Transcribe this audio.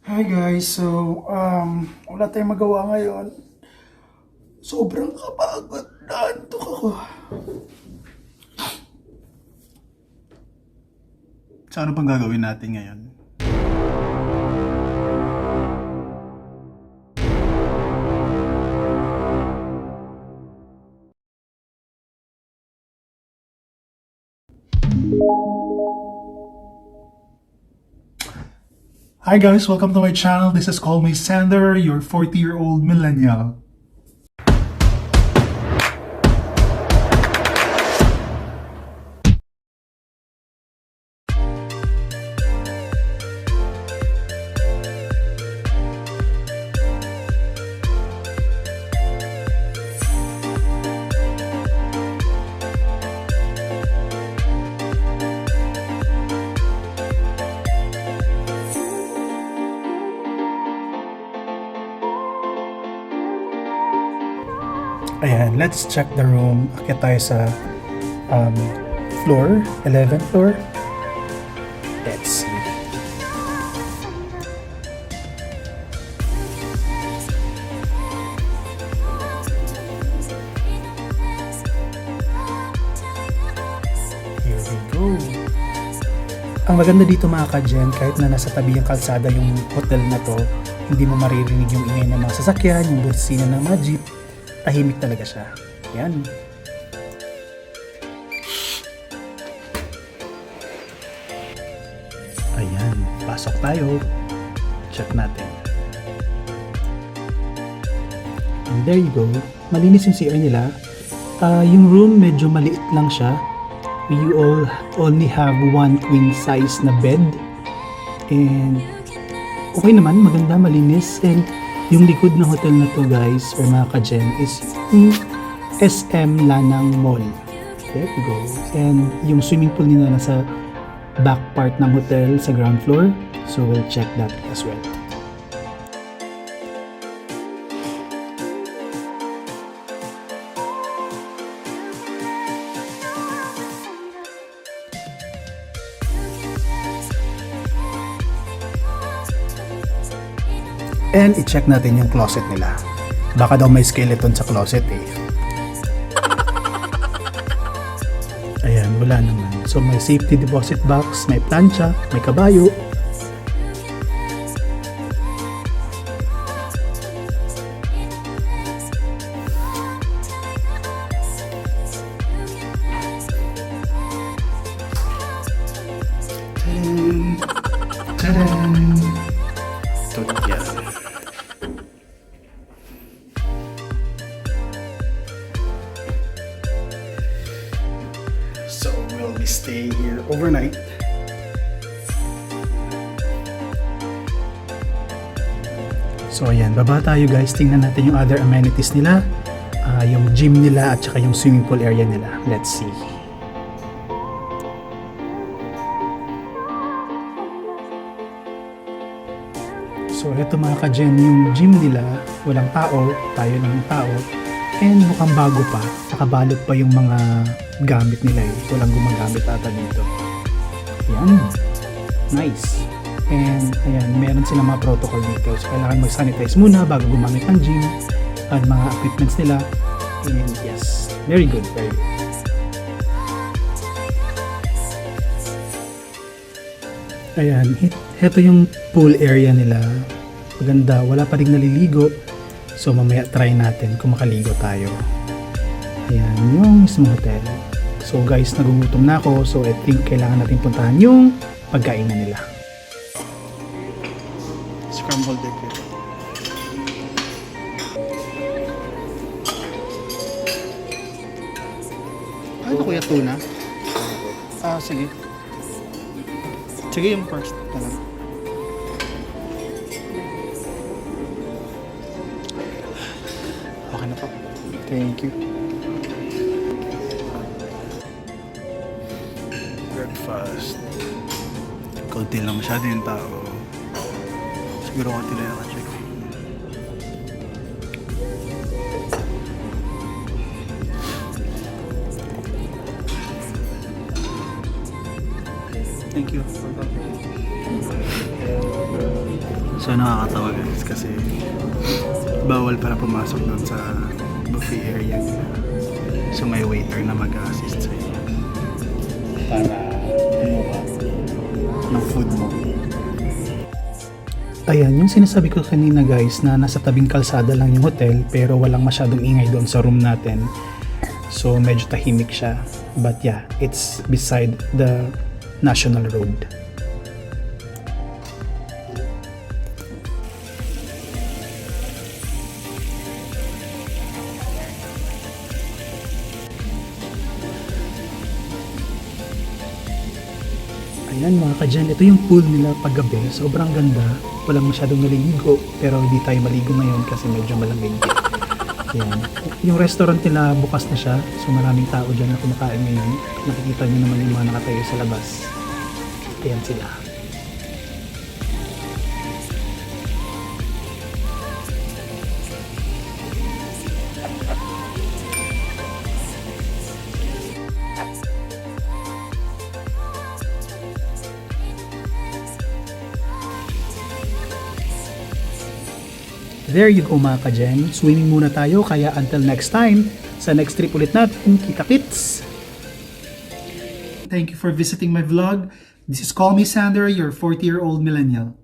Hi guys, so wala tayong magawa ngayon. Sobrang kapagod, naantok ako. So ano pang gagawin natin ngayon? Hi guys, welcome to my channel. This is called my Xander, your 40-year-old millennial. Ayan, let's check the room. Akit tayo sa floor, 11th floor. Let's see. Here we go. Ang maganda dito mga ka-gen, kahit na nasa tabi yung kalsada yung hotel na to, hindi mo maririnig yung ingay ng mga sasakyan, yung bursina ng mga jeep. Tahimik talaga siya. Yan. Ayan. Pasok tayo. Check natin. And there you go. Malinis yung CR nila. Yung room medyo maliit lang siya. We all only have one queen size na bed. And okay naman. Maganda, malinis. And yung likod ng hotel na to guys, or mga ka-gen, is SM Lanang Mall. There we go. And yung swimming pool nila nasa back part ng hotel sa ground floor. So we'll check that as well. And i-check natin yung closet nila. Baka daw may skeleton sa closet eh. Ayan, wala naman. So may safety deposit box, may plancha, may kabayo. Tadam! Tadam! Yan. So we'll be staying here overnight. So ayan, baba tayo guys. Tingnan natin yung other amenities nila. Yung gym nila at saka yung swimming pool area nila. Let's see. So ito mga ka-gen, yung gym nila, walang tao, tayo lang yung tao. And mukhang bago pa, nakabalot pa yung mga gamit nila eh. Walang gumagamit ata dito. Ayan, nice. And ayan, meron silang mga protocol dito. So kailangan mag-sanitize muna bago gumamit ng gym at mga equipments nila. And yes, very good, very good. Ayan, ito yung pool area nila. Maganda, wala pa rin naliligo. So mamaya try natin kung makaligo tayo. Ayan, yung mismo hotel. So guys, nagugutom na ako. So I think kailangan natin puntahan yung pagkainan nila. Scrambled egg. Ano kuya, tuna? Sige. Sige yung first talaga. Okay na po. Thank you. Breakfast. Kaunti lang masyado yung tao. Siguro kaunti lang naka-check. Thank you. So nakakatawa guys kasi bawal para pumasok doon sa buffet area nila. So may waiter na mag-assist sa'yo para kumuha ng food mo. Ayan, yung sinasabi ko kanina guys na nasa tabing kalsada lang yung hotel pero walang masyadong ingay doon sa room natin. So medyo tahimik siya. But yeah, it's beside the national road. Ayan mga ka-dyan, ito yung pool nila paggabi. Sobrang ganda. Walang masyadong naliligo. Pero hindi tayo maligo ngayon kasi medyo malamig. Ayan. Yung restaurant nila bukas na siya. So maraming tao dyan na kumakain ngayon. Nakikita nyo naman yung mga nakatayo sa labas. Ayan sila. There you go mga ka-dyan. Swimming muna tayo kaya until next time, sa next trip ulit natin, kita-kits! Thank you for visiting my vlog. This is Call Me Xander, your 40-year-old millennial.